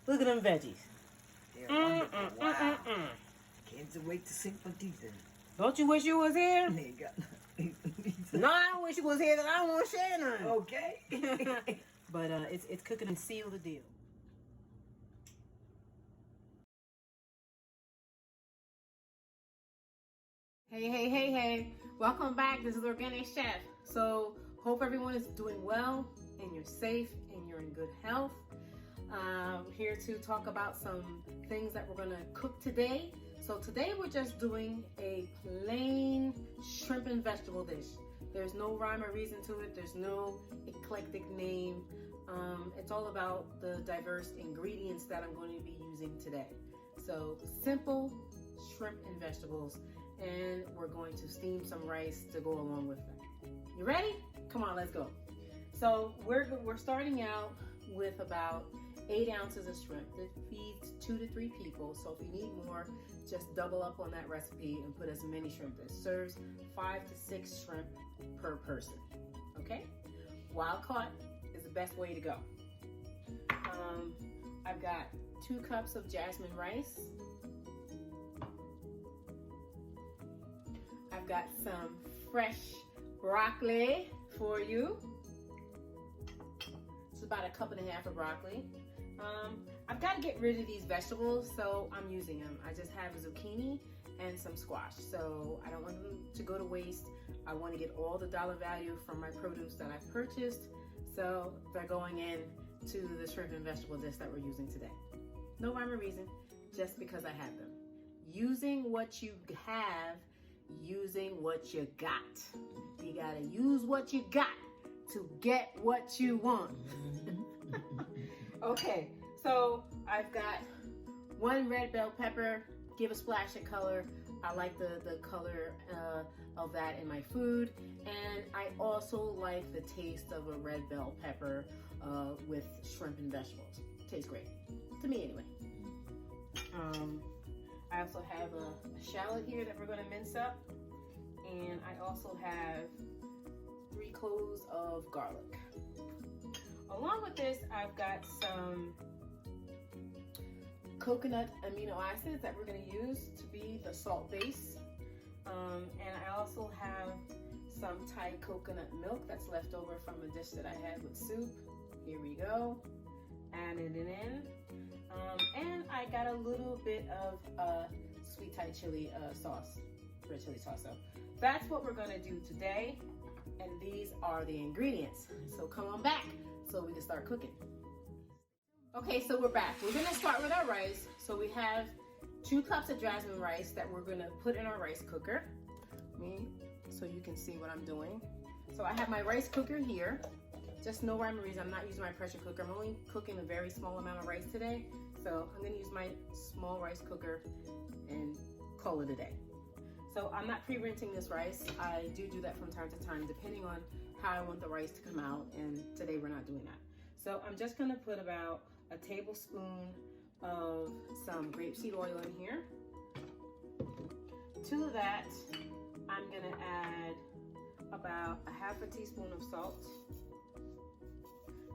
Look at them veggies. They're wonderful. Wow. Can't wait to sink my teeth in. Don't you wish you was here? They got No, I don't wish you was here because I don't want to share none. Okay. But it's cooking and seal the deal. Hey. Welcome back. This is Organic Chef. So, hope everyone is doing well and you're safe and you're in good health. Here to talk about some things that we're going to cook today. So today we're just doing a plain shrimp and vegetable dish. There's no rhyme or reason to it. There's no eclectic name. It's all about the diverse ingredients that I'm going to be using today. So simple shrimp and vegetables, and we're going to steam some rice to go along with them. You ready? Come on, let's go. So we're starting out with about 8 ounces of shrimp. That feeds 2 to 3 people. So if you need more, just double up on that recipe and put as many shrimp. It serves 5 to 6 shrimp per person. Okay? Wild caught is the best way to go. I've got 2 cups of jasmine rice. I've got some fresh broccoli for you. It's about 1.5 cups of broccoli. I've got to get rid of these vegetables, so I'm using them. I just have zucchini and some squash, so I don't want them to go to waste. I want to get all the dollar value from my produce that I've purchased, so they're going in to the shrimp and vegetable dish that we're using today. No rhyme or reason, just because I have them. Using what you have, using what you got. You gotta use what you got to get what you want. Okay, so I've got 1 red bell pepper. Give a splash of color. I like the color of that in my food, and I also like the taste of a red bell pepper with shrimp and vegetables. Tastes great, to me anyway. I also have a shallot here that we're going to mince up, and I also have 3 cloves of garlic. Along with this, I've got some coconut amino acids that we're going to use to be the salt base. And I also have some Thai coconut milk that's left over from a dish that I had with soup. Here we go. Adding it in. And I got a little bit of sweet Thai chili sauce, red chili sauce. So that's what we're going to do today. And these are the ingredients. So come on back so we can start cooking. Okay, so we're back. We're gonna start with our rice. So we have 2 cups of jasmine rice that we're gonna put in our rice cooker. So you can see what I'm doing. So I have my rice cooker here. Just no rhyme or reason, I'm not using my pressure cooker. I'm only cooking a very small amount of rice today. So I'm gonna use my small rice cooker and call it a day. So I'm not pre-rinsing this rice. I do that from time to time, depending on how I want the rice to come out, and today we're not doing that. So I'm just gonna put about a tablespoon of some grapeseed oil in here. To that, I'm gonna add about 1/2 teaspoon of salt.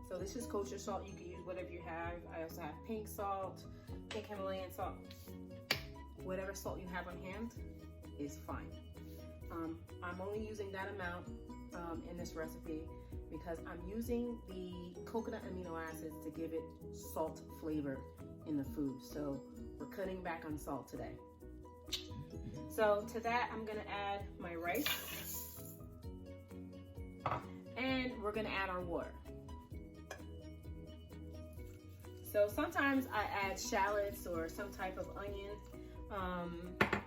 So this is kosher salt. You can use whatever you have. I also have pink salt, pink Himalayan salt. Whatever salt you have on hand is fine. I'm only using that amount in this recipe because I'm using the coconut amino acids to give it salt flavor in the food. So we're cutting back on salt today. So to that, I'm gonna add my rice, and we're gonna add our water. So sometimes I add shallots or some type of onion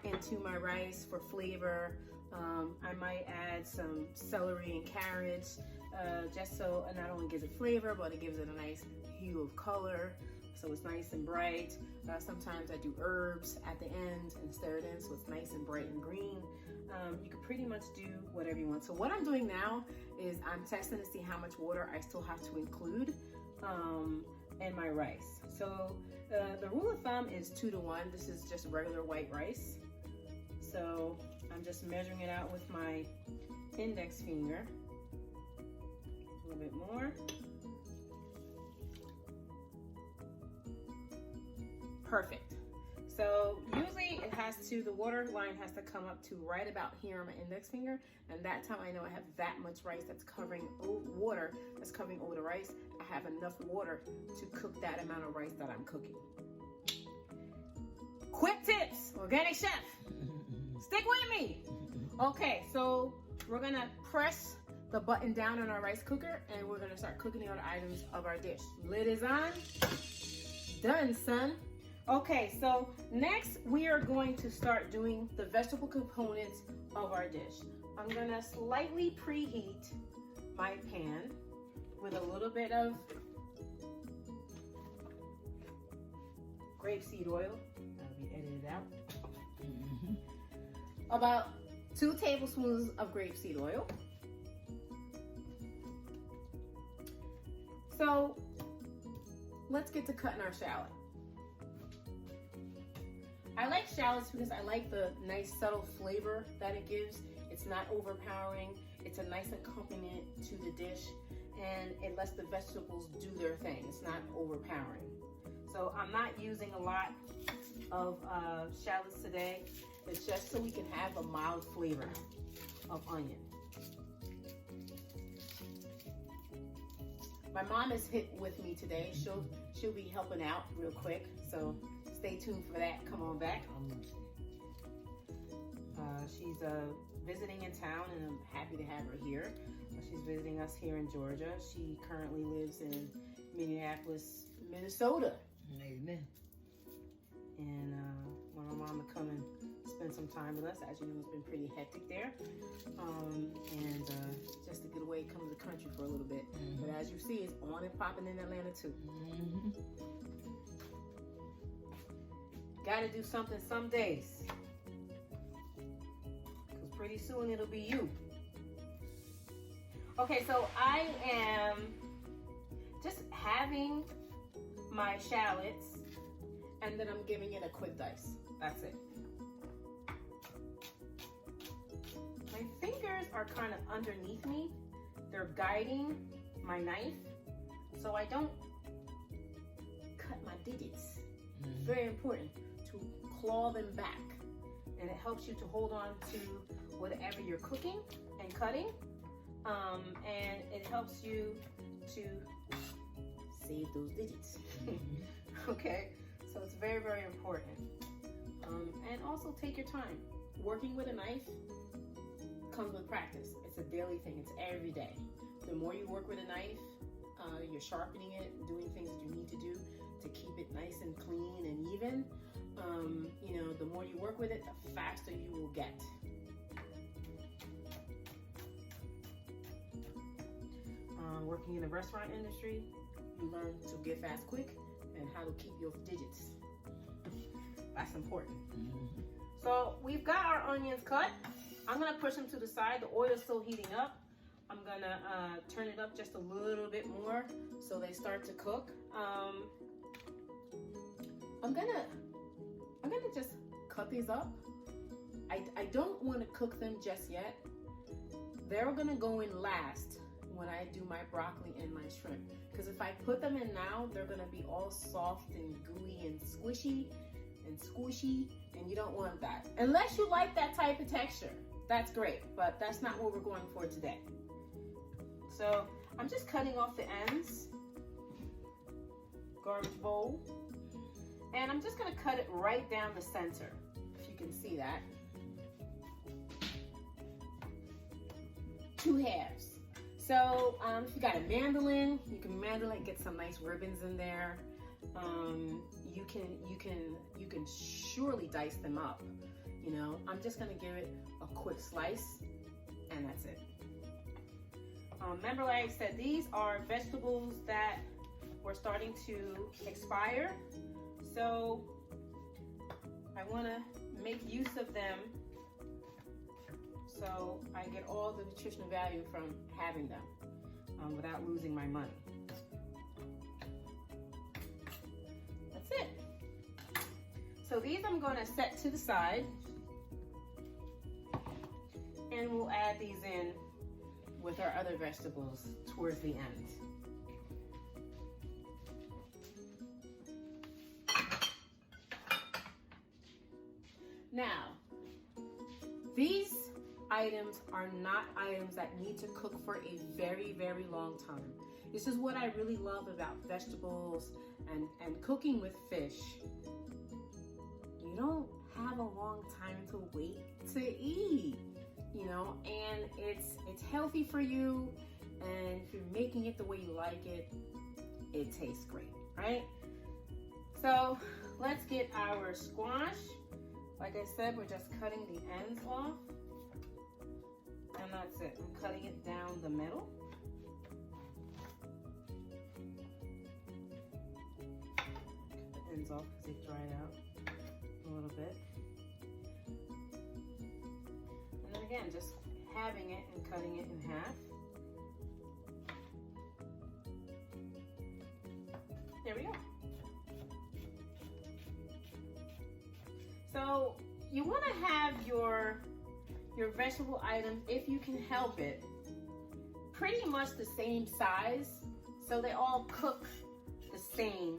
into my rice for flavor. I might add some celery and carrots just so it not only gives it flavor, but it gives it a nice hue of color, so it's nice and bright. Sometimes I do herbs at the end and stir it in so it's nice and bright and green. You can pretty much do whatever you want. So what I'm doing now is I'm testing to see how much water I still have to include in my rice. So the rule of thumb is 2 to 1. This is just regular white rice. So I'm just measuring it out with my index finger. A little bit more. perfect. So usually the water line has to come up to right about here on my index finger. And that time I know I have that much rice that's covering water that's covering over the rice. I have enough water to cook that amount of rice that I'm cooking. Quick tips, organic chef. Stick with me. Okay, so we're gonna press the button down on our rice cooker and we're gonna start cooking the other items of our dish. Lid is on. Done, son. Okay, so next we are going to start doing the vegetable components of our dish. I'm gonna slightly preheat my pan with a little bit of grapeseed oil. That'll be edited out. About 2 tablespoons of grapeseed oil. So let's get to cutting our shallot. I like shallots because I like the nice subtle flavor that it gives. It's not overpowering. It's a nice accompaniment to the dish and it lets the vegetables do their thing. It's not overpowering. So I'm not using a lot of shallots today. It's just so we can have a mild flavor of onion. My mom is hit with me today. She'll be helping out real quick. So stay tuned for that. Come on back. She's visiting in town and I'm happy to have her here. She's visiting us here in Georgia. She currently lives in Minneapolis, Minnesota. Amen. And when my mom would come and spend some time with us, as you know, it's been pretty hectic there. And just to get away, come to the country for a little bit. But as you see, it's on and popping in Atlanta too. Gotta do something some days. Because pretty soon it'll be you. Okay, so I am just having my shallots and then I'm giving it a quick dice. That's it. My fingers are kind of underneath me. They're guiding my knife so I don't cut my digits. Very important to claw them back. And it helps you to hold on to whatever you're cooking and cutting. And it helps you to save those digits. Okay, so it's very, very important. And also take your time. Working with a knife comes with practice. It's a daily thing. It's every day. The more you work with a knife, you're sharpening it, doing things that you need to do to keep it nice and clean and even. You know, the more you work with it, the faster you will get. Working in the restaurant industry, you learn to get fast quick and how to keep your digits. That's important. So we've got our onions cut. I'm gonna push them to the side. The oil's still heating up. I'm gonna turn it up just a little bit more so they start to cook. I'm gonna just cut these up. I don't want to cook them just yet. They're gonna go in last when I do my broccoli and my shrimp. Because if I put them in now, they're gonna be all soft and gooey and squishy, and you don't want that. Unless you like that type of texture, that's great, but that's not what we're going for today. So I'm just cutting off the ends, garbage bowl, and I'm just gonna cut it right down the center, if you can see that. 2 halves. So if you got a mandolin, you can mandolin it, get some nice ribbons in there. You can surely dice them up. You know, I'm just gonna give it a quick slice, and that's it. Remember, like I said, these are vegetables that were starting to expire, so I want to make use of them so I get all the nutritional value from having them without losing my money. That's it. So these I'm going to set to the side, and we'll add these in with our other vegetables towards the end. Now, these items are not items that need to cook for a very, very long time. This is what I really love about vegetables and cooking with fish. You don't have a long time to wait to eat, you know, and it's healthy for you, and if you're making it the way you like it, it tastes great, right? So let's get our squash. Like I said, we're just cutting the ends off, and that's it. I'm cutting it down the middle. Cut the ends off because they dried out a little bit. And then again, just having it and cutting it in half. There we go. So you want to have your vegetable items, if you can help it, pretty much the same size, so they all cook the same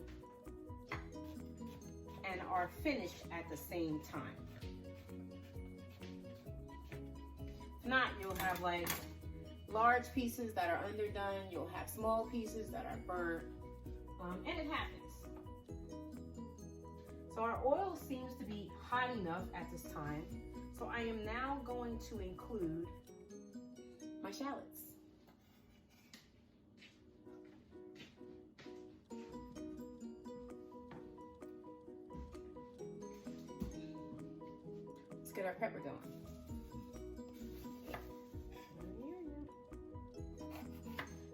and are finished at the same time. If not, you'll have like large pieces that are underdone, you'll have small pieces that are burnt, and it happens. So our oil seems to be hot enough at this time, so I am now going to include my shallots. Let's get our pepper going.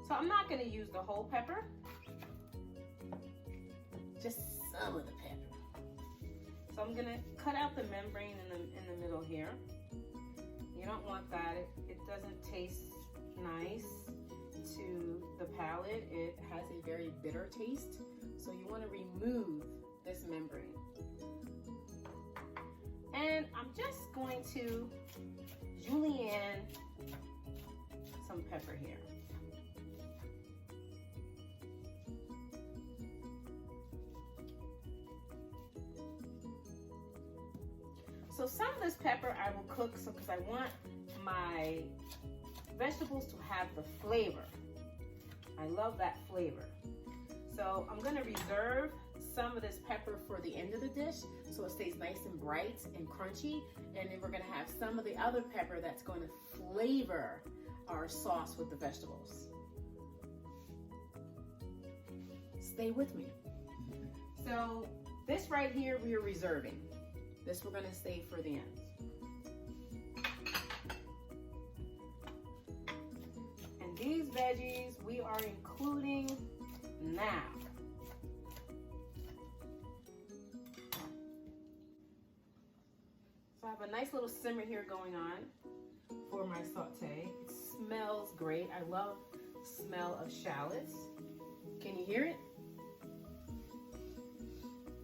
So I'm not going to use the whole pepper, just some of the pepper. So I'm gonna cut out the membrane in the middle here. You don't want that. It doesn't taste nice to the palate. It has a very bitter taste. So you want to remove this membrane. And I'm just going to julienne some pepper here. So some of this pepper I will cook because I want my vegetables to have the flavor. I love that flavor. So I'm gonna reserve some of this pepper for the end of the dish so it stays nice and bright and crunchy. And then we're gonna have some of the other pepper that's gonna flavor our sauce with the vegetables. Stay with me. So this right here we are reserving. This we're gonna save for the end. And these veggies we are including now. So I have a nice little simmer here going on for my saute. It smells great. I love the smell of shallots. Can you hear it?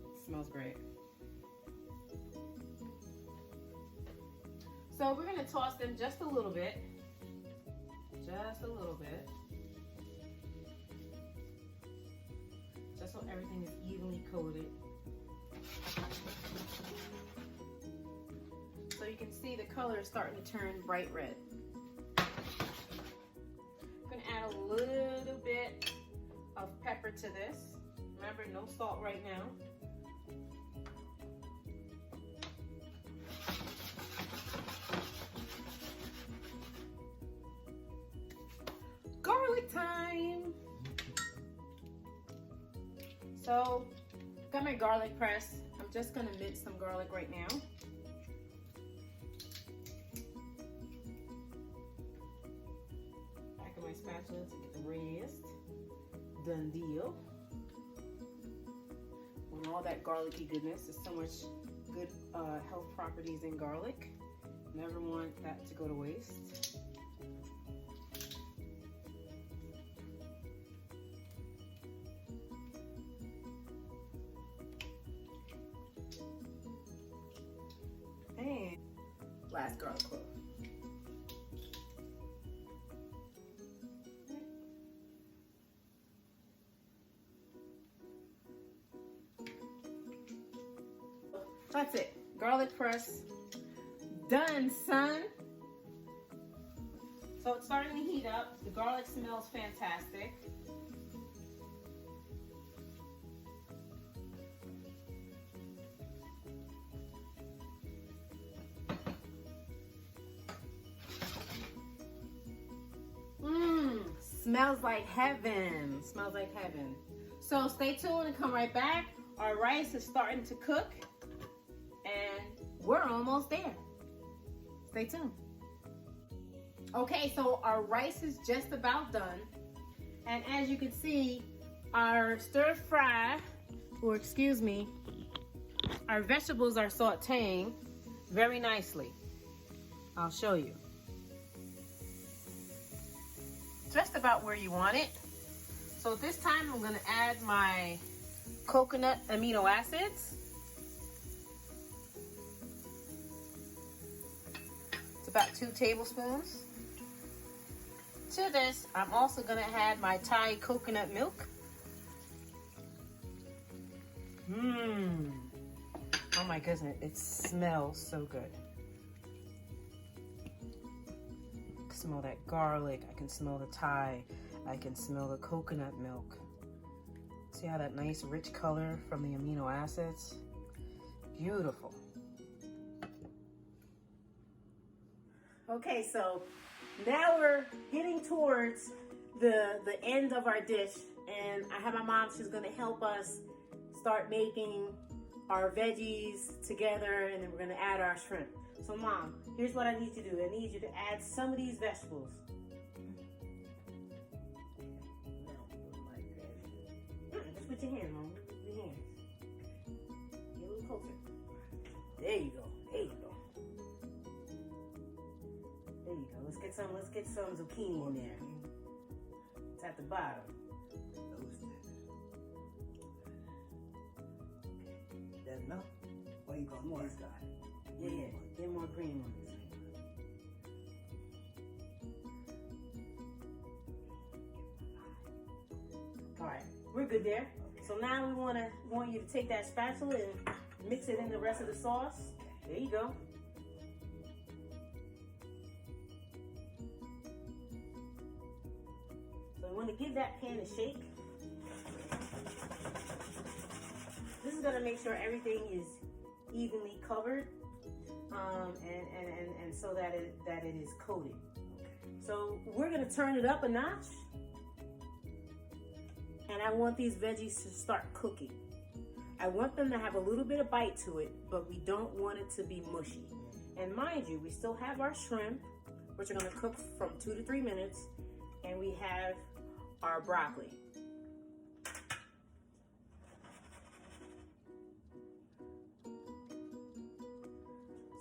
It smells great. So we're going to toss them just a little bit. Just a little bit. Just so everything is evenly coated. So you can see the color is starting to turn bright red. I'm going to add a little bit of pepper to this. Remember, no salt right now. Garlic time. So, got my garlic press. I'm just gonna mince some garlic right now. Back of my spatula to get the rest. Done deal. And all that garlicky goodness. There's so much good health properties in garlic. Never want that to go to waste. And last garlic clove. That's it. garlic press. Done, son. So it's starting to heat up. The garlic smells fantastic. Smells like heaven. Smells like heaven. So stay tuned and come right back. Our rice is starting to cook and we're almost there. Stay tuned. Okay, so our rice is just about done. And as you can see, our stir fry, or excuse me, our vegetables are sauteing very nicely. I'll show you. Just about where you want it. So this time I'm gonna add my coconut amino acids. It's about 2 tablespoons. To this, I'm also gonna add my Thai coconut milk. Oh my goodness, it smells so good. I can smell that garlic, I can smell the Thai, I can smell the coconut milk. See how that nice rich color from the amino acids? Beautiful. Okay, so now we're getting towards the end of our dish, and I have my mom, she's gonna help us start making our veggies together, and then we're gonna add our shrimp. So Mom, here's what I need you to do. I need you to add some of these vegetables. Just put your hand, Mom. Your hands. Get a little closer. There you go. There you go. There you go. Let's get some zucchini in there. It's at the bottom. That's enough? Or you got more? Yeah, get more green ones. All right, we're good there. So now we want you to take that spatula and mix it in the rest of the sauce. There you go. So we want to give that pan a shake. This is going to make sure everything is evenly covered, and so that it is coated. So we're going to turn it up a notch, and I want these veggies to start cooking. I want them to have a little bit of bite to it, but we don't want it to be mushy. And mind you, we still have our shrimp, which are going to cook from 2 to 3 minutes, and we have our broccoli.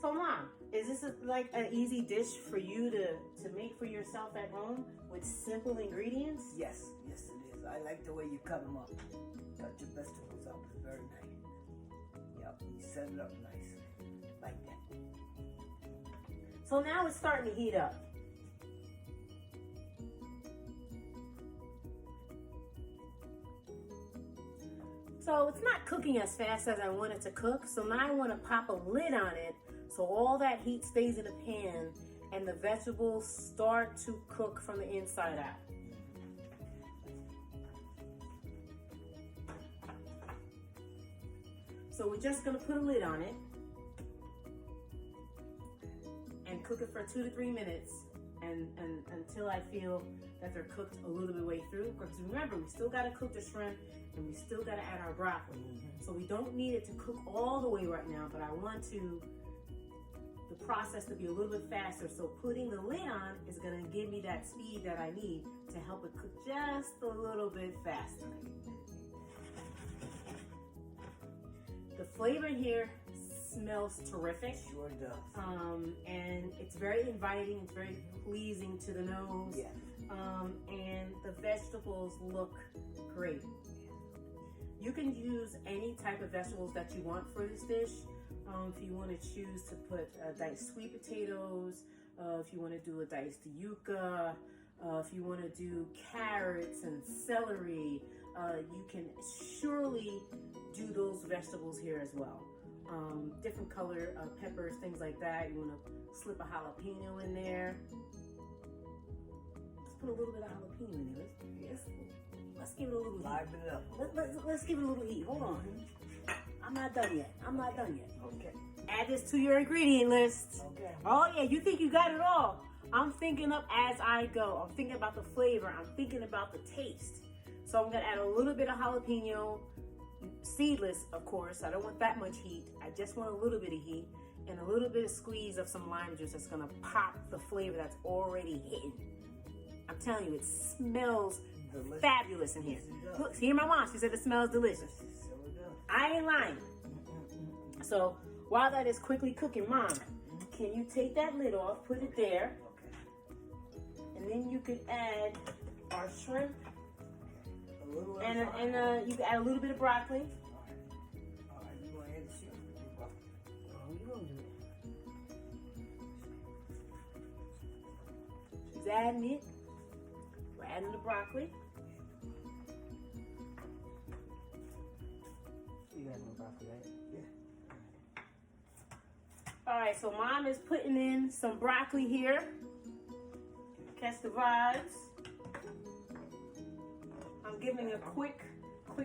So Mom, is this like an easy dish for you to make for yourself at home with simple ingredients? Yes, yes it is. I like the way you cut them up. Cut your vegetables up, it's very nice. Yep, you set it up nice, like that. So now it's starting to heat up. So it's not cooking as fast as I want it to cook, so now I want to pop a lid on it so all that heat stays in the pan and the vegetables start to cook from the inside out. So we're just going to put a lid on it and cook it for 2 to 3 minutes and until I feel that they're cooked a little bit way through. Because remember, we still got to cook the shrimp and we still got to add our broccoli. So we don't need it to cook all the way right now, but I want the process to be a little bit faster. So putting the lid on is going to give me that speed that I need to help it cook just a little bit faster. The flavor here smells terrific. Sure does. And it's very inviting. It's very pleasing to the nose. Yeah. And the vegetables look great. You can use any type of vegetables that you want for this dish. If you want to choose to put diced sweet potatoes, if you want to do a diced yuca, if you want to do carrots and celery, you can surely do those vegetables here as well. different color peppers, things like that. You want to slip a jalapeno in there. Let's put a little bit of jalapeno in there. Let's give it a little heat. Liven it up. Let's give it a little heat. Hold on. I'm not done yet. Okay. Add this to your ingredient list. Okay. Oh yeah, you think you got it all. I'm thinking up as I go. I'm thinking about the flavor. I'm thinking about the taste. So I'm gonna add a little bit of jalapeno, seedless, of course. I don't want that much heat. I just want a little bit of heat and a little bit of squeeze of some lime juice that's gonna pop the flavor that's already hidden. I'm telling you, it smells fabulous in here. Look, hear my mom. She said it smells delicious. I ain't lying. So while that is quickly cooking, Mom, can you take that lid off, put it there, and then you could add our shrimp, and you can add a little bit of broccoli. All right, you want to add the shrimp? Oh, you gonna do it? She's adding it. We're adding the broccoli. You got no broccoli, right? Yeah. All right, so Mom is putting in some broccoli here. Catch the vibes. I'm giving a quick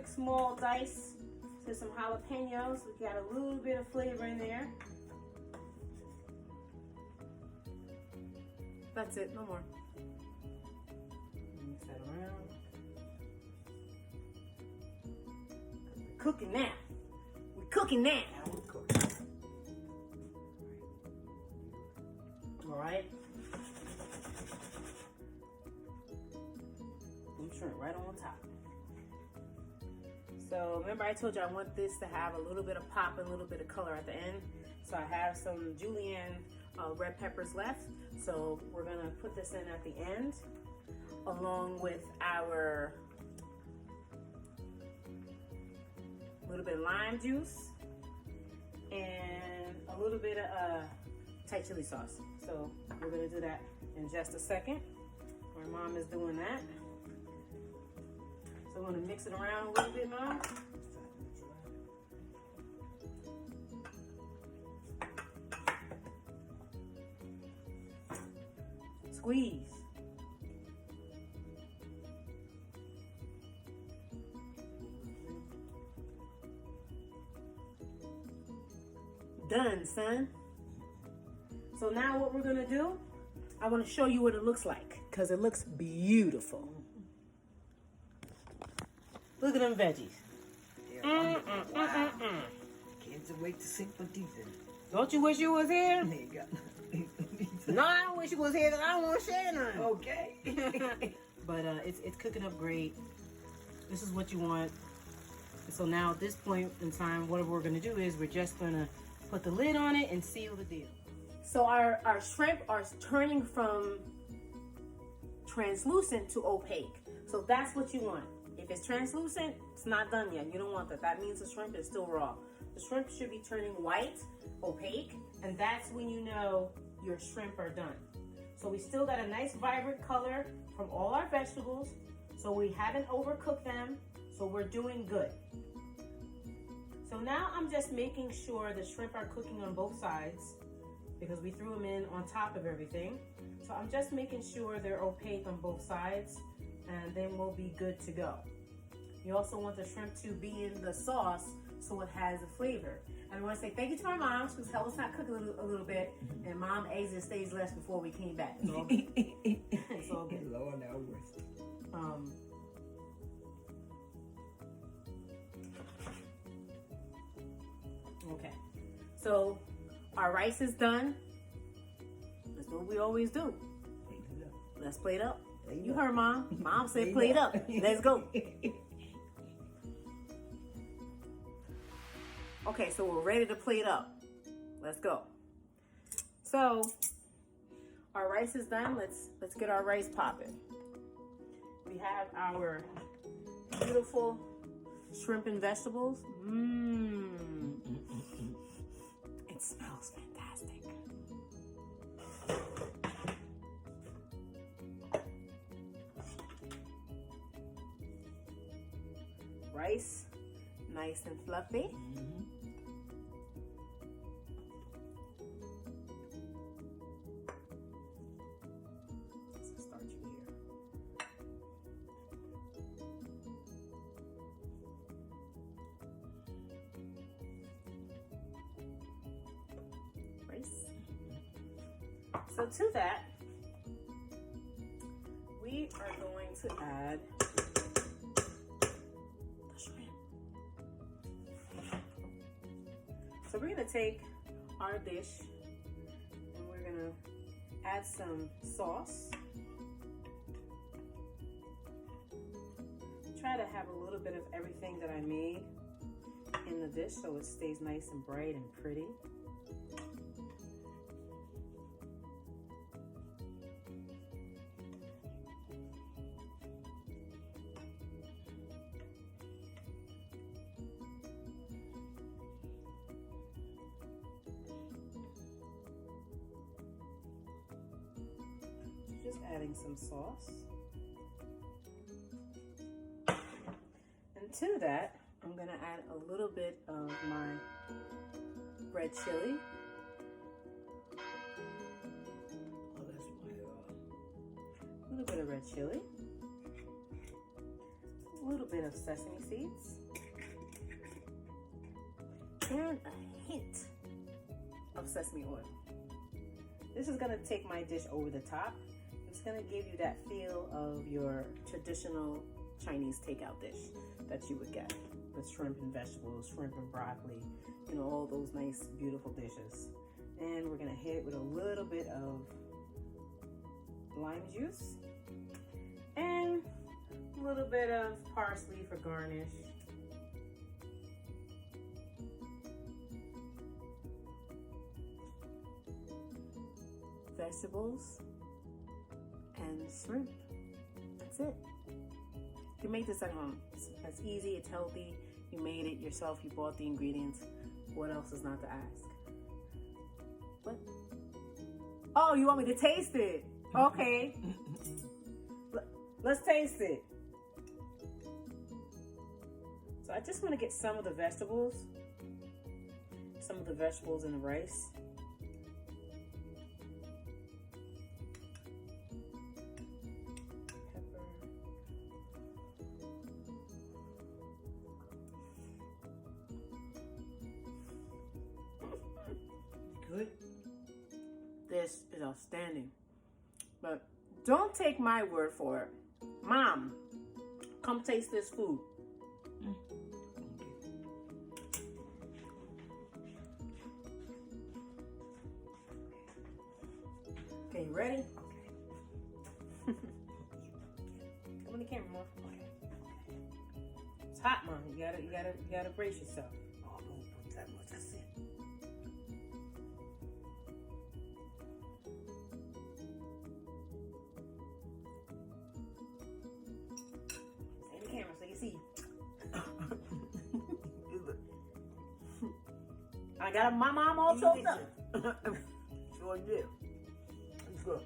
small dice to some jalapenos. We got a little bit of flavor in there. That's it, no more. Mix that around. We're cooking now. We're cooking now. All right. And shrimp right on top. So remember I told you I want this to have a little bit of pop and a little bit of color at the end. So I have some julienne red peppers left. So we're gonna put this in at the end along with our little bit of lime juice and a little bit of Thai chili sauce. So we're gonna do that in just a second. My Mom is doing that. So I'm gonna mix it around a little bit, Mom. Squeeze. Done, son. So now what we're gonna do, I wanna show you what it looks like, because it looks beautiful. Look at them veggies. Wow. Can't wait to sink my teeth in. Don't you wish you was here? There you go. No, I don't wish you was here because I don't want to share none. Okay. But it's cooking up great. This is what you want. And so now at this point in time, what we're gonna do is we're just gonna put the lid on it and seal the deal. So our shrimp are turning from translucent to opaque. So that's what you want. If it's translucent, it's not done yet. You don't want that. That means the shrimp is still raw. The shrimp should be turning white, opaque, and that's when you know your shrimp are done. So we still got a nice vibrant color from all our vegetables. So we haven't overcooked them. So we're doing good. So now I'm just making sure the shrimp are cooking on both sides because we threw them in on top of everything. So I'm just making sure they're opaque on both sides and then we'll be good to go. You also want the shrimp to be in the sauce so it has a flavor. And I want to say thank you to my mom. She was helping us not cook a little bit. And Mom exited stage left before we came back. It's all good. It's all good. Lord, now worse. Okay. So our rice is done. Let's do what we always do. Let's plate up. You heard Mom. Mom said plate up. Let's go. Okay, so we're ready to plate up. Let's go. So our rice is done. Let's get our rice popping. We have our beautiful shrimp and vegetables. It smells fantastic. Rice, nice and fluffy. So to that, we are going to add the shrimp. So we're gonna take our dish and we're gonna add some sauce. Try to have a little bit of everything that I made in the dish so it stays nice and bright and pretty. Just adding some sauce. And to that, I'm gonna add a little bit of my red chili. Oh, that's my, A little bit of red chili. A little bit of sesame seeds. And a hint of sesame oil. This is gonna take my dish over the top. It's gonna give you that feel of your traditional Chinese takeout dish that you would get with shrimp and vegetables, shrimp and broccoli, you know, all those nice, beautiful dishes. And we're gonna hit it with a little bit of lime juice and a little bit of parsley for garnish. Vegetables and shrimp. That's it. You can make this at home. It's easy, it's healthy. You made it yourself, you bought the ingredients. What else is not to ask? What? Oh, you want me to taste it? Okay. Let's taste it. So I just want to get some of the vegetables in the rice. good. This is outstanding. But don't take my word for it. Mom, come taste this food. Okay, you ready? Come on the camera, Mom. It's hot, Mom. You gotta brace yourself. Oh, don't put that much. That's it. Stay in the camera so you see. I got my mom all choked up. Sure did. It's good.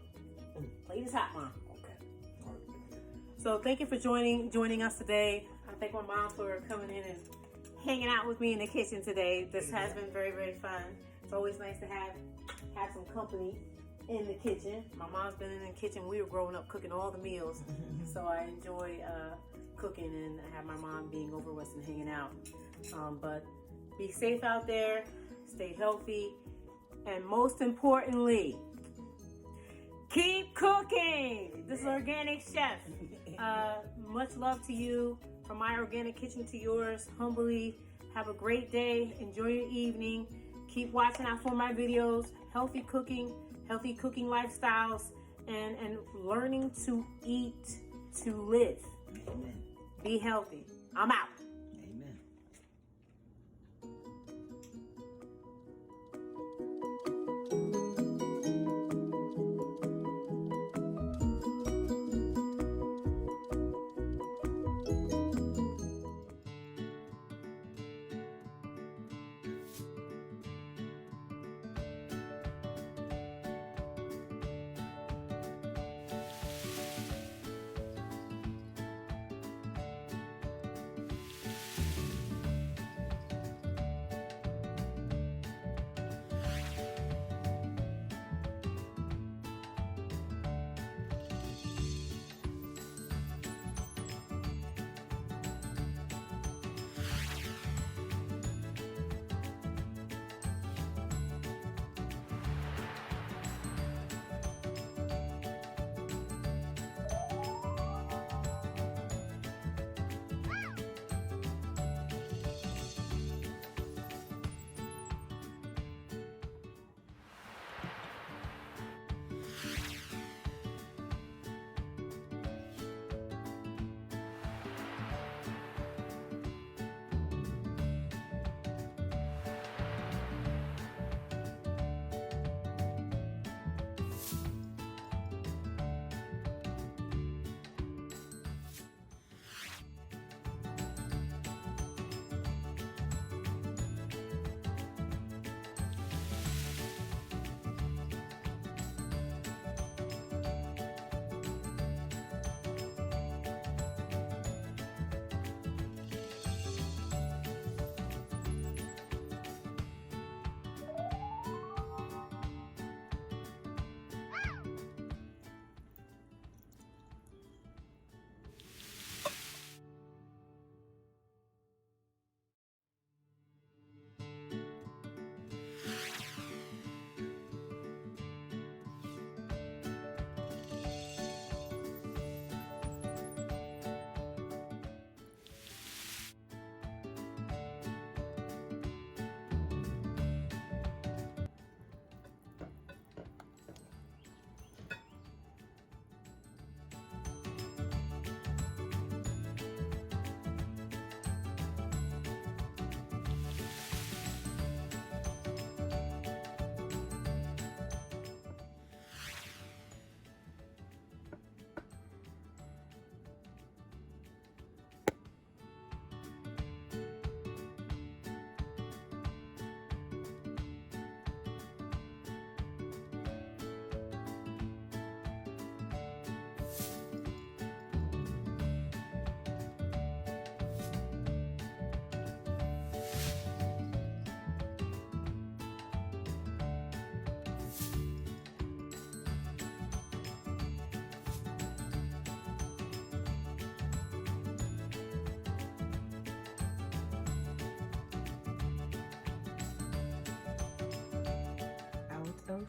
Plate is hot, Mom. Okay. So thank you for joining us today. I thank my mom for coming in and hanging out with me in the kitchen today. This has been very, very fun. It's always nice to have some company in the kitchen. My mom's been in the kitchen. We were growing up cooking all the meals. So I enjoy cooking and have my mom being over with us and hanging out. But be safe out there, stay healthy, and most importantly, keep cooking. This is Organic Chef. Much love to you. From my organic kitchen to yours, humbly. Have a great day. Enjoy your evening. Keep watching out for my videos. Healthy cooking lifestyles, and learning to eat to live. Amen. Be healthy. I'm out.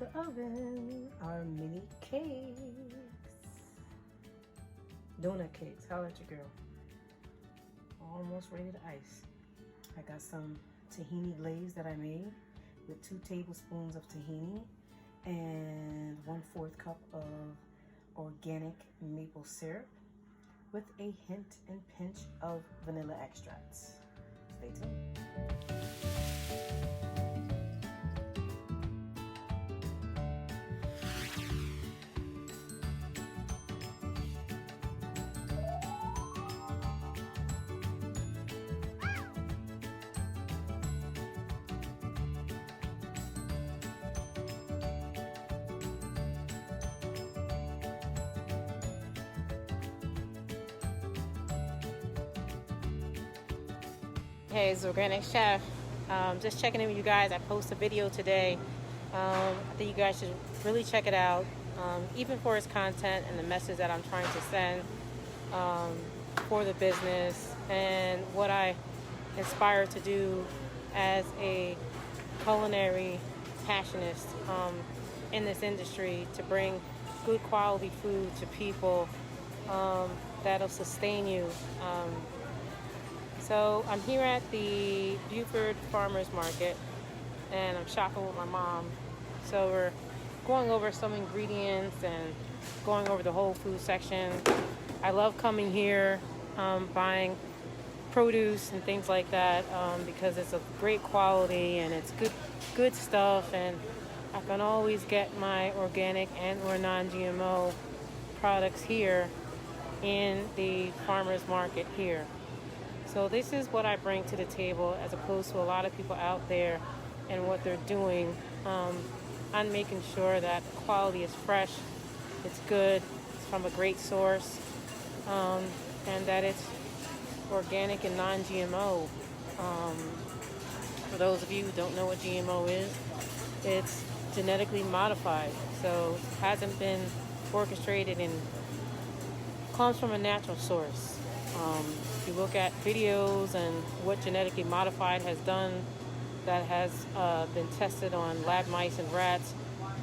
the oven our mini cakes. Donut cakes. Holla at your girl. Almost ready to ice. I got some tahini glaze that I made with 2 tablespoons of tahini and 1/4 cup of organic maple syrup with a hint and pinch of vanilla extracts. Stay tuned. Hey, it's Organic Chef. Just checking in with you guys. I posted a video today. I think you guys should really check it out, even for its content and the message that I'm trying to send for the business and what I aspire to do as a culinary passionist in this industry, to bring good quality food to people that'll sustain you. So I'm here at the Buford Farmers Market and I'm shopping with my mom. So we're going over some ingredients and going over the whole food section. I love coming here, buying produce and things like that, because it's of great quality and it's good stuff, and I can always get my organic and or non-GMO products here in the farmers market here. So this is what I bring to the table, as opposed to a lot of people out there and what they're doing. I'm making sure that the quality is fresh, it's good, it's from a great source, and that it's organic and non-GMO. For those of you who don't know what GMO is, it's genetically modified. So it hasn't been orchestrated and comes from a natural source. If you look at videos and what genetically modified has done, that has been tested on lab mice and rats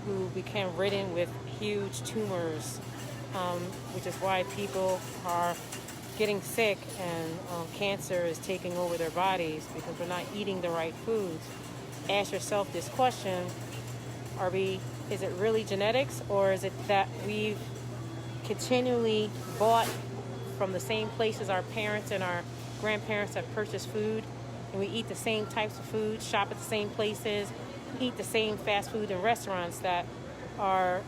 who became ridden with huge tumors, which is why people are getting sick and cancer is taking over their bodies, because we're not eating the right foods. Ask yourself this question: is it really genetics, or is it that we've continually bought from the same places our parents and our grandparents have purchased food, and we eat the same types of food, shop at the same places, eat the same fast food and restaurants that our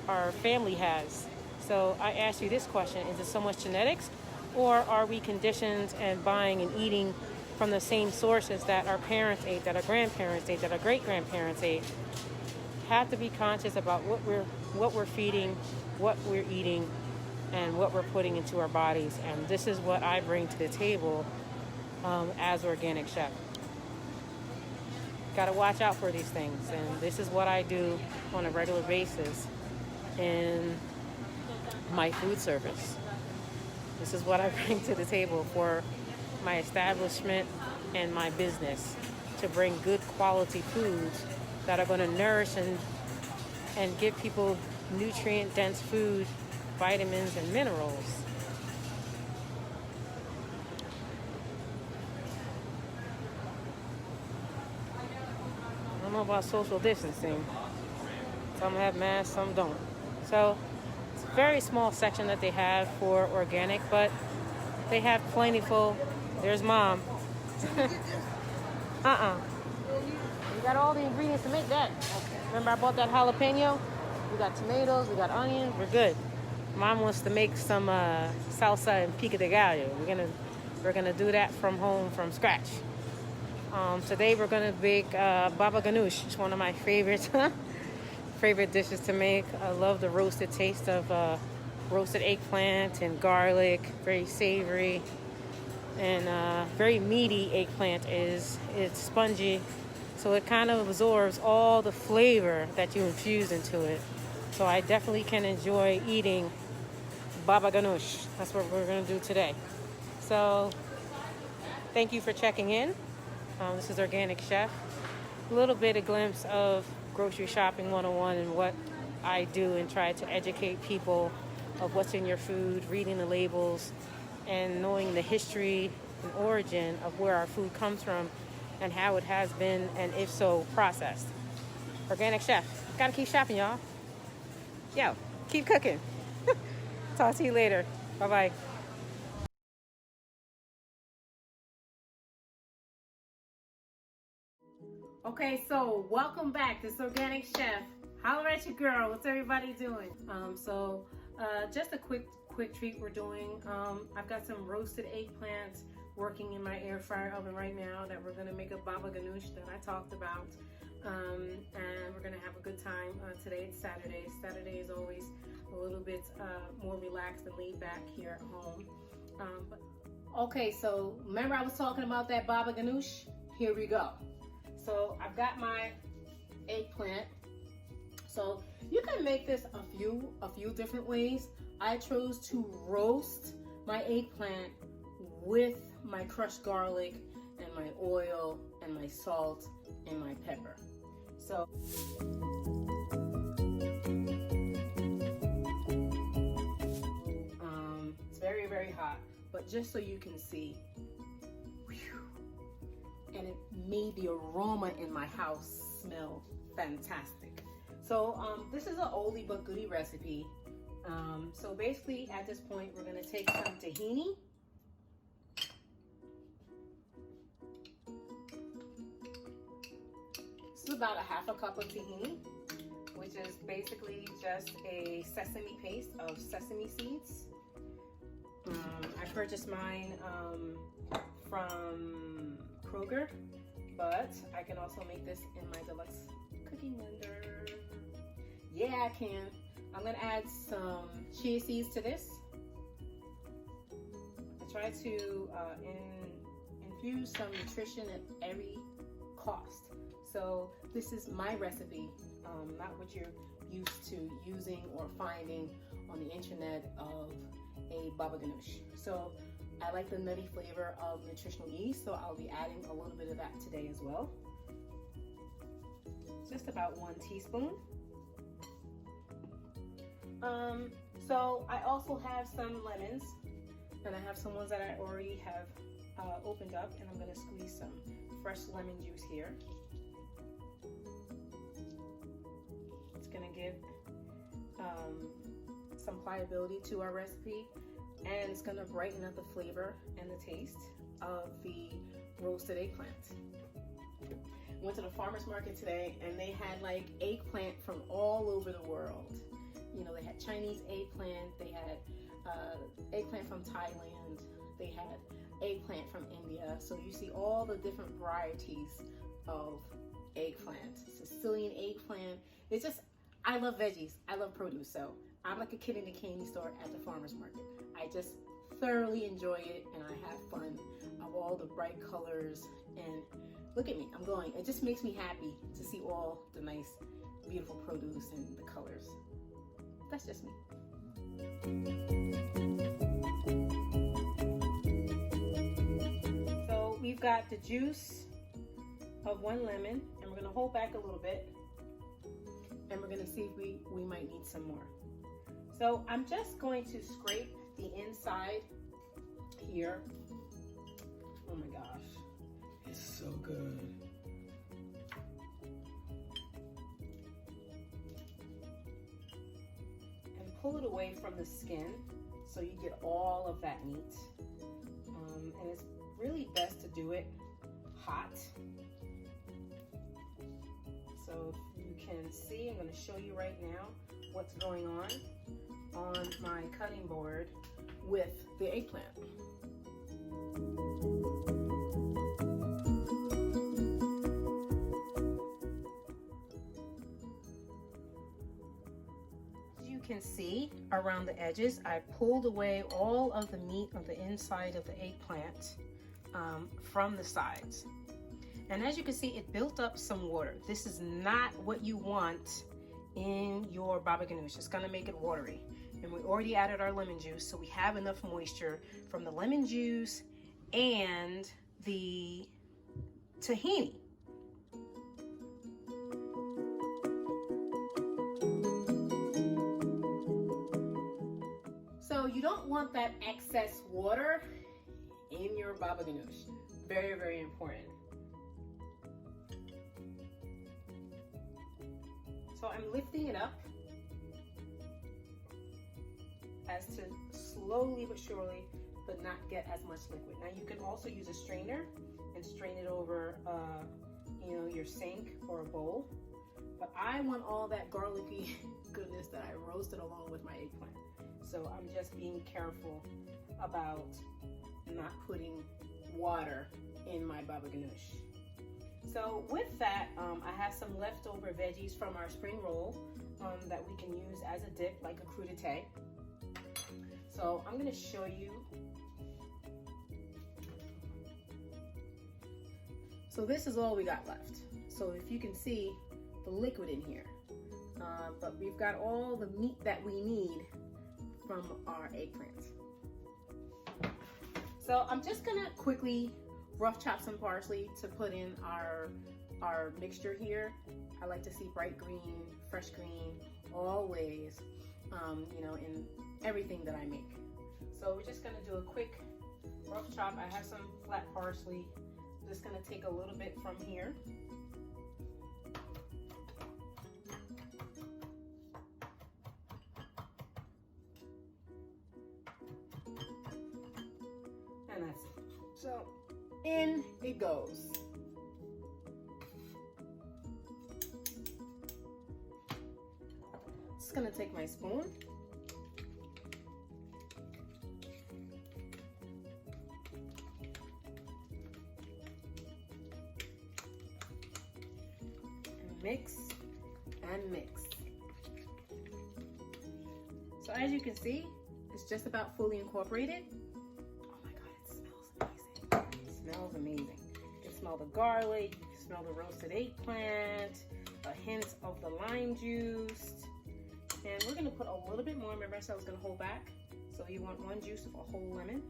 family has? So I ask you this question: is it so much genetics, or are we conditioned and buying and eating from the same sources that our parents ate, that our grandparents ate, that our great-grandparents ate? Have to be conscious about what we're feeding, what we're eating, and what we're putting into our bodies. And this is what I bring to the table as Organic Chef. Got to watch out for these things, and this is what I do on a regular basis in my food service. This is what I bring to the table for my establishment and my business, to bring good quality foods that are going to nourish and give people nutrient-dense food, vitamins and minerals. I don't know about social distancing. Some have masks, some don't. So it's a very small section that they have for organic, but they have plentiful. There's Mom. We got all the ingredients to make that. Remember I bought that jalapeno? We got tomatoes, we got onions, we're good. Mom wants to make some salsa and pico de gallo. We're gonna do that from home, from scratch. Today we're gonna bake baba ganoush. It's one of my favorite dishes to make. I love the roasted taste of roasted eggplant and garlic, very savory and very meaty. Eggplant is. It's spongy, so it kind of absorbs all the flavor that you infuse into it. So I definitely can enjoy eating baba ganoush. That's what we're going to do today. So thank you for checking in. This is Organic Chef. A little bit of glimpse of grocery shopping 101 and what I do and try to educate people of what's in your food, reading the labels, and knowing the history and origin of where our food comes from and how it has been, and if so, processed. Organic Chef. Gotta keep shopping, y'all. Yo, keep cooking. Talk to you later. Bye-bye. Okay, so welcome back. This is Organic Chef. Holler at your girl. What's everybody doing? Just a quick treat we're doing. I've got some roasted eggplants working in my air fryer oven right now that we're gonna make a baba ganoush that I talked about. And we're gonna have a good time. Today it's Saturday. Saturday is always a little bit more relaxed and laid back here at home. Okay, so remember I was talking about that baba ganoush? Here we go. So I've got my eggplant. So you can make this a few different ways. I chose to roast my eggplant with my crushed garlic and my oil and my salt and my pepper. So it's very, very hot, but just so you can see, and it made the aroma in my house smell fantastic. So this is an oldie but goodie recipe. So basically at this point we're gonna take some tahini. This is about a half a cup of tahini, which is basically just a sesame paste of sesame seeds. I purchased mine from Kroger, but I can also make this in my deluxe cooking blender. Yeah, I can. I'm gonna add some chia seeds to this. I try to infuse some nutrition at every cost. So this is my recipe, not what you're used to using or finding on the internet of a baba ganoush. So I like the nutty flavor of nutritional yeast, so I'll be adding a little bit of that today as well. Just about 1 teaspoon. So I also have some lemons, and I have some ones that I already have opened up, and I'm gonna squeeze some fresh lemon juice here. It's gonna give some pliability to our recipe, and it's gonna brighten up the flavor and the taste of the roasted eggplant. Went to the farmer's market today, and they had like eggplant from all over the world. You know, they had Chinese eggplant, they had eggplant from Thailand, they had eggplant from India. So you see all the different varieties of eggplant. Sicilian eggplant. It's just, I love veggies, I love produce, so I'm like a kid in a candy store at the farmer's market. I just thoroughly enjoy it, and I have fun of all the bright colors. And look at me, I'm glowing. It just makes me happy to see all the nice, beautiful produce and the colors. That's just me. So we've got the juice of 1 lemon, and we're gonna hold back a little bit, and we're gonna see if we might need some more. So I'm just going to scrape the inside here. Oh my gosh. It's so good. Pull it away from the skin so you get all of that meat. And it's really best to do it hot. So if you can see, I'm going to show you right now what's going on my cutting board with the eggplant. Can see around the edges, I pulled away all of the meat on the inside of the eggplant from the sides, and as you can see, it built up some water. This is not what you want in your baba ganoush. It's gonna make it watery, and we already added our lemon juice, so we have enough moisture from the lemon juice and the tahini. don't want that excess water in your baba ganoush. Very, very important. So I'm lifting it up as to slowly but surely, but not get as much liquid. Now you can also use a strainer and strain it over, your sink or a bowl. But I want all that garlicky goodness that I roasted along with my eggplant. So I'm just being careful about not putting water in my baba ganoush. So with that, I have some leftover veggies from our spring roll that we can use as a dip, like a crudité. So I'm gonna show you. So this is all we got left. So if you can see the liquid in here, but we've got all the meat that we need from our eggplants. So I'm just gonna quickly rough chop some parsley to put in our mixture here. I like to see bright green, fresh green, always, in everything that I make. So we're just gonna do a quick rough chop. I have some flat parsley. I'm just gonna take a little bit from here. And that's it. So in it goes. Just gonna take my spoon. And mix and mix. So as you can see, it's just about fully incorporated. Oh my God, it smells amazing. It smells amazing. You can smell the garlic, you can smell the roasted eggplant, a hint of the lime juice. And we're gonna put a little bit more. Remember I said I was gonna hold back. So you want one juice of a whole lemon.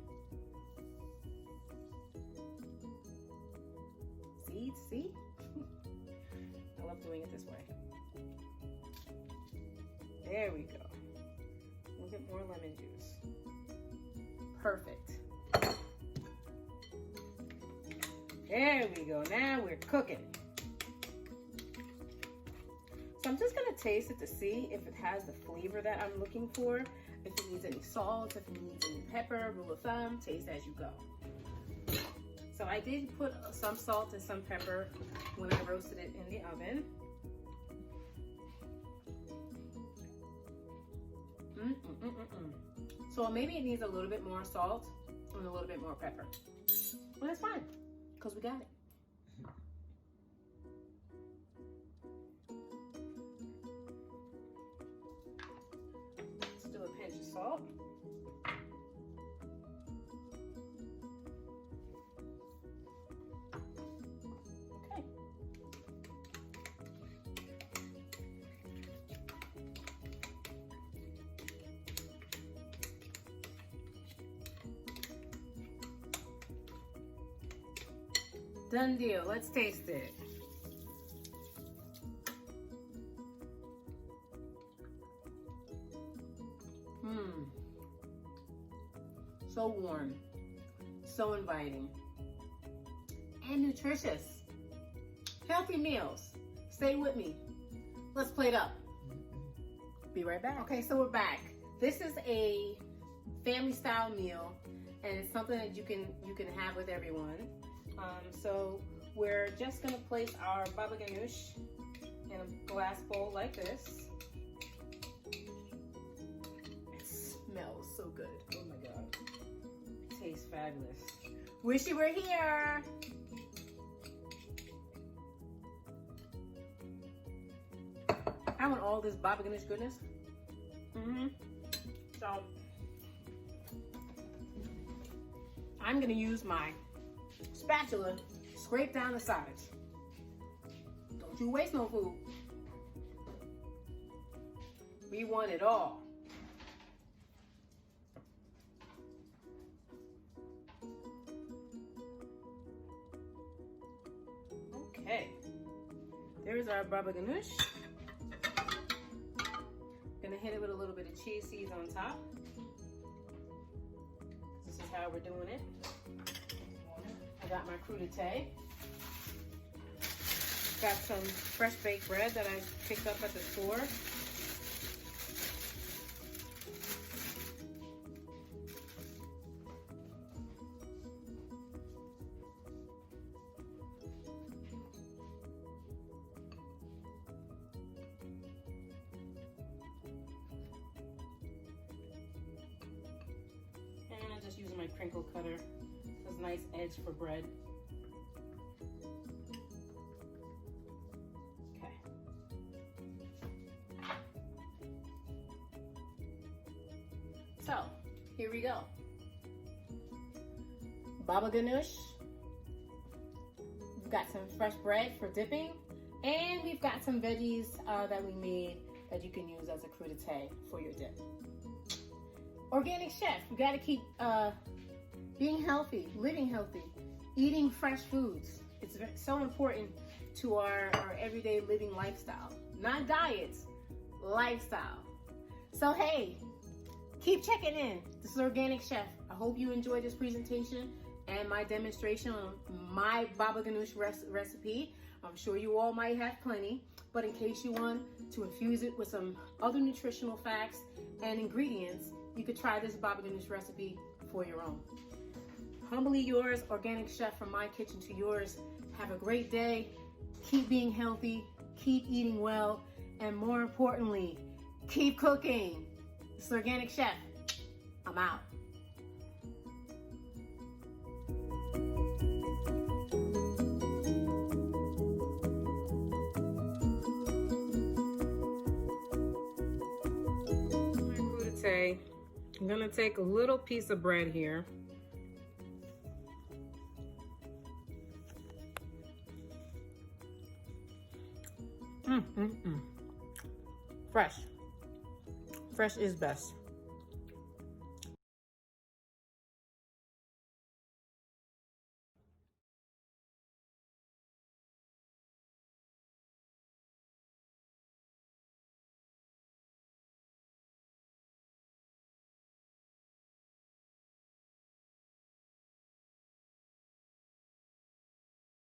Seeds, see? I love doing it this way. There we go. A little bit more lemon juice. Perfect. There we go. Now we're cooking. So I'm just gonna taste it to see if it has the flavor that I'm looking for. If it needs any salt, if it needs any pepper, rule of thumb, taste as you go. So I did put some salt and some pepper when I roasted it in the oven. So maybe it needs a little bit more salt and a little bit more pepper. But that's fine, because we got it. Let's do a pinch of salt. Okay. Done deal. Let's taste it. So warm, so inviting, and nutritious. Healthy meals. Stay with me. Let's plate up. Be right back. Okay, so we're back. This is a family style meal, and it's something that you can have with everyone. So we're just gonna place our baba ganoush in a glass bowl like this. It smells so good. Oh my God. It tastes fabulous. Wish you were here. I want all this baba ganoush goodness. So I'm gonna use my spatula, scrape down the sides. Don't you waste no food. We want it all. Okay, there's our baba ganoush. Gonna hit it with a little bit of cheese seeds on top. how we're doing it. I got my crudité. Got some fresh baked bread that I picked up at the store. And I'm just using my crinkle cutter. This nice edge for bread. So, here we go. Baba Ganoush. We've got some fresh bread for dipping. And we've got some veggies that we made that you can use as a crudité for your dip. Organic chef. We got to keep being healthy, living healthy, eating fresh foods. It's so important to our everyday living lifestyle. Not diets, lifestyle. So, hey, keep checking in. This is Organic Chef. I hope you enjoyed this presentation and my demonstration on my Baba Ganoush recipe. I'm sure you all might have plenty, but in case you want to infuse it with some other nutritional facts and ingredients, you could try this Baba Ganoush recipe for your own. Humbly yours, Organic Chef, from my kitchen to yours. Have a great day. Keep being healthy, keep eating well, and more importantly, keep cooking. This is Organic Chef. I'm out. My crudité. I'm gonna take a little piece of bread here. Fresh. Fresh is best.